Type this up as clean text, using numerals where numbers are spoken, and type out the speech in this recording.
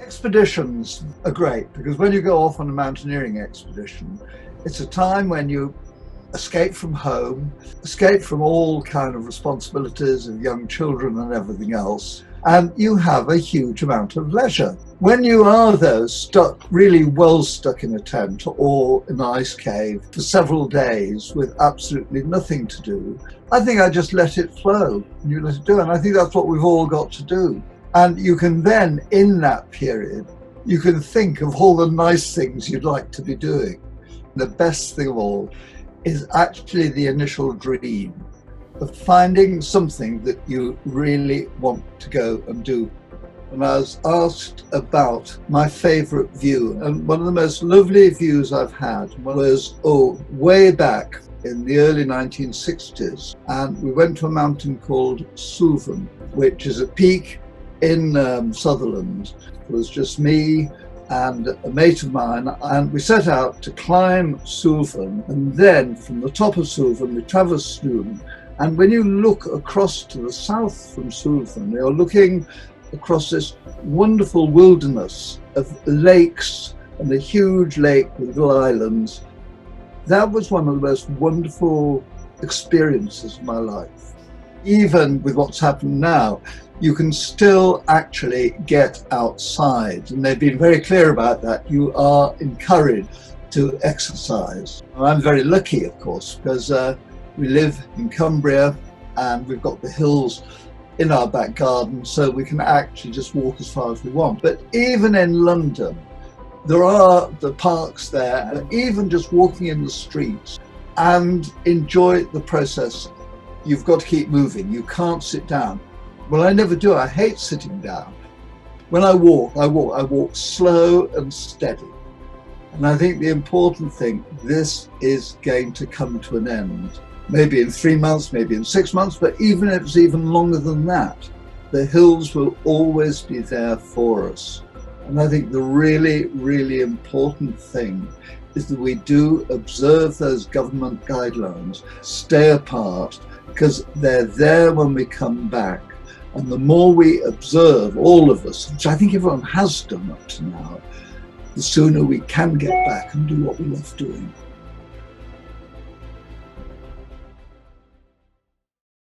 Expeditions are great because when you go off on a mountaineering expedition, it's a time when you escape from home, escape from all kind of responsibilities of young children and everything else, and you have a huge amount of leisure. When you are, though, really well stuck in a tent or in an ice cave for several days with absolutely nothing to do, I think I just let it flow and you let it do. And I think that's what we've all got to do. And you can then, in that period, you can think of all the nice things you'd like to be doing. The best thing of all is actually the initial dream of finding something that you really want to go and do. And I was asked about my favorite view, and one of the most lovely views I've had was way back in the early 1960s, and we went to a mountain called Suvan, which is a peak in Sutherland. It was just me and a mate of mine, and we set out to climb Suvan, and then from the top of Suvan we traversed Snoon, and when you look across to the south from Suvan, you're looking across this wonderful wilderness of lakes and a huge lake with little islands. That was one of the most wonderful experiences of my life. Even with what's happened now, you can still actually get outside, and they've been very clear about that. You are encouraged to exercise. I'm very lucky, of course, because we live in Cumbria and we've got the hills in our back garden, so we can actually just walk as far as we want. But even in London, there are the parks there, and even just walking in the streets and enjoy the process. You've got to keep moving. You can't sit down. Well, I never do. I hate sitting down. When I walk slow and steady. And I think the important thing, this is going to come to an end. Maybe in 3 months, maybe in 6 months, but even if it's even longer than that, the hills will always be there for us. And I think the really, really important thing is that we do observe those government guidelines, stay apart, because they're there when we come back. And the more we observe, all of us, which I think everyone has done up to now, the sooner we can get back and do what we love doing.